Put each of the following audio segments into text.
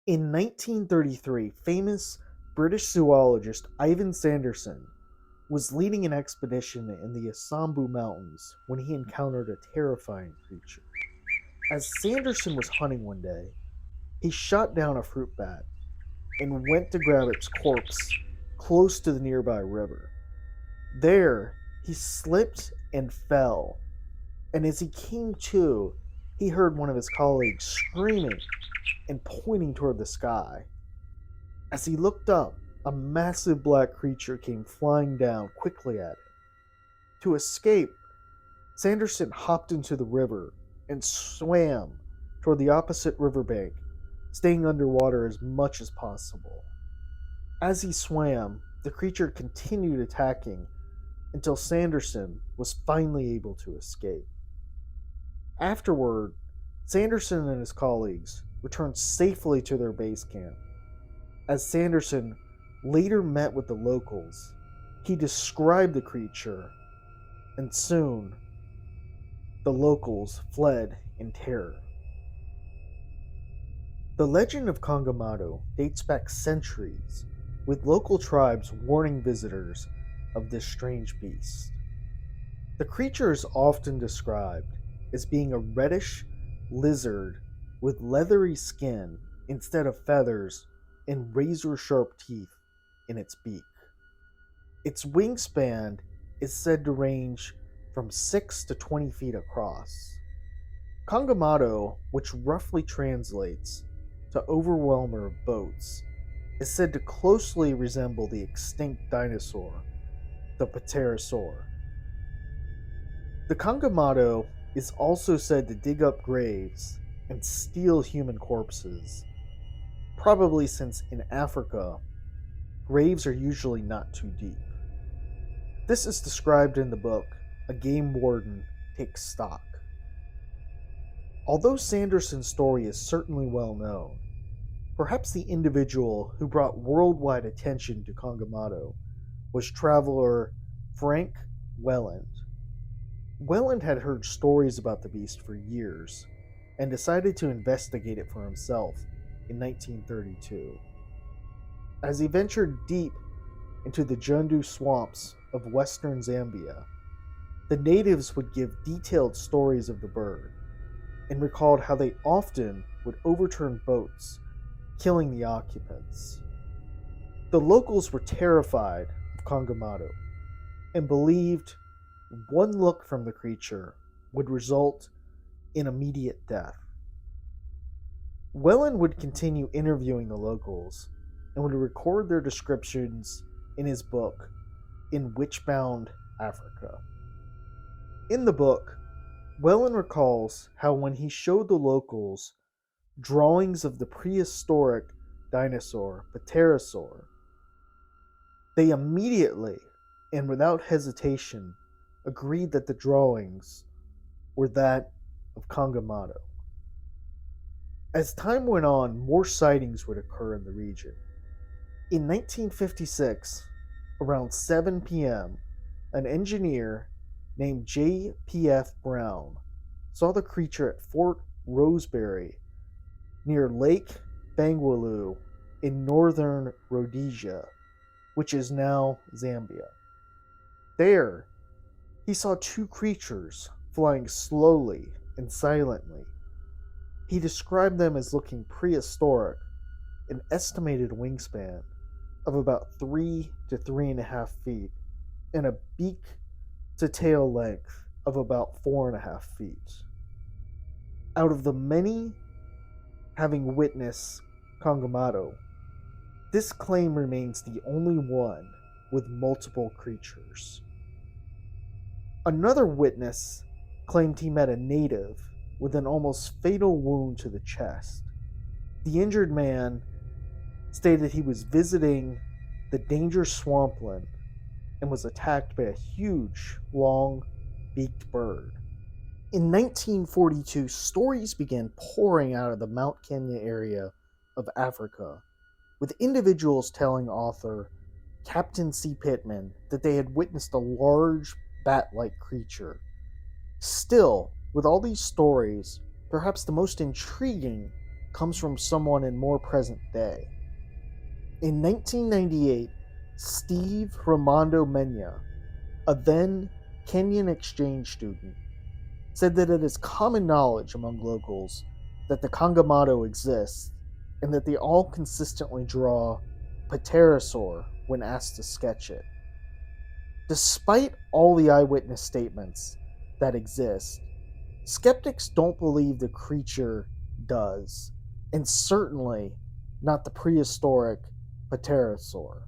In 1933, famous British zoologist Ivan Sanderson was leading an expedition in the Asambu Mountains when he encountered a terrifying creature. As Sanderson was hunting one day, he shot down a fruit bat and went to grab its corpse close to the nearby river. There, he slipped and fell, and as he came to, he heard one of his colleagues screaming and pointing toward the sky. As he looked up, a massive black creature came flying down quickly at him. To escape, Sanderson hopped into the river and swam toward the opposite riverbank, staying underwater as much as possible. As he swam, the creature continued attacking until Sanderson was finally able to escape. Afterward, Sanderson and his colleagues returned safely to their base camp. As Sanderson later met with the locals, he described the creature, and soon the locals fled in terror. The legend of Kongamato dates back centuries, with local tribes warning visitors of this strange beast. The creature is often described as being a reddish lizard with leathery skin instead of feathers and razor sharp teeth in its beak. Its wingspan is said to range from 6 to 20 feet across. Kongamato, which roughly translates to overwhelmer of boats, is said to closely resemble the extinct dinosaur, the Pterosaur. The Kongamato is also said to dig up graves and steal human corpses, probably since in Africa, graves are usually not too deep. This is described in the book A Game Warden Takes Stock. Although Sanderson's story is certainly well known, perhaps the individual who brought worldwide attention to Kongamato was traveler Frank Welland. Welland had heard stories about the beast for years and decided to investigate it for himself in 1932. As he ventured deep into the Jundu swamps of western Zambia, the natives would give detailed stories of the bird and recalled how they often would overturn boats, killing the occupants. The locals were terrified of Kongamato and believed one look from the creature would result in immediate death. Welland would continue interviewing the locals and would record their descriptions in his book, In Witchbound Africa. In the book, Welland recalls how when he showed the locals drawings of the prehistoric dinosaur, Pterosaur, they immediately and without hesitation agreed that the drawings were that of Kongamato. As time went on, more sightings would occur in the region. In 1956, around 7 p.m., an engineer named J.P.F. Brown saw the creature at Fort Rosebery near Lake Bangweulu in northern Rhodesia, which is now Zambia. There, he saw two creatures flying slowly and silently. He described them as looking prehistoric, an estimated wingspan of about 3 to 3.5 feet, and a beak to tail length of about 4.5 feet. Out of the many having witnessed Kongamato, this claim remains the only one with multiple creatures. Another witness claimed he met a native with an almost fatal wound to the chest. The injured man stated he was visiting the dangerous swampland and was attacked by a huge, long-beaked bird. In 1942, stories began pouring out of the Mount Kenya area of Africa, with individuals telling author Captain C. Pittman that they had witnessed a large bat-like creature. Still, with all these stories, perhaps the most intriguing comes from someone in more present day. In 1998, Steve Raimondo Mena, a then Kenyan exchange student, said that it is common knowledge among locals that the Kongamato exists and that they all consistently draw Pterosaur when asked to sketch it. Despite all the eyewitness statements that exist, skeptics don't believe the creature does, and certainly not the prehistoric Pterosaur.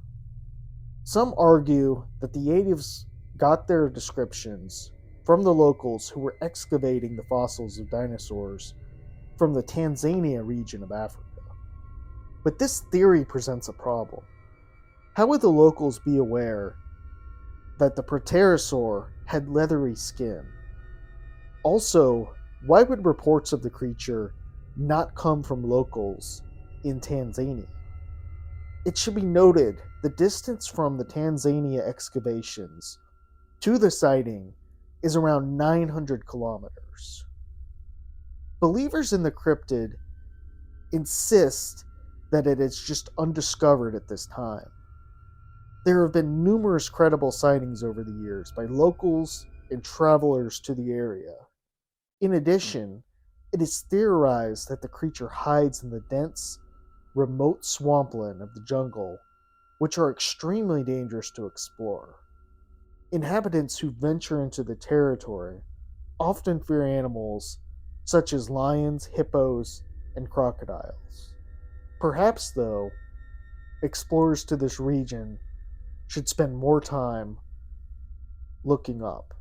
Some argue that the natives got their descriptions from the locals who were excavating the fossils of dinosaurs from the Tanzania region of Africa. But this theory presents a problem. How would the locals be aware that the Pterosaur had leathery skin? Also, why would reports of the creature not come from locals in Tanzania? It should be noted the distance from the Tanzania excavations to the sighting is around 900 kilometers. Believers in the cryptid insist that it is just undiscovered at this time. There have been numerous credible sightings over the years by locals and travelers to the area. In addition, it is theorized that the creature hides in the dense, remote swampland of the jungle, which are extremely dangerous to explore. Inhabitants who venture into the territory often fear animals such as lions, hippos, and crocodiles. Perhaps, though, explorers to this region should spend more time looking up.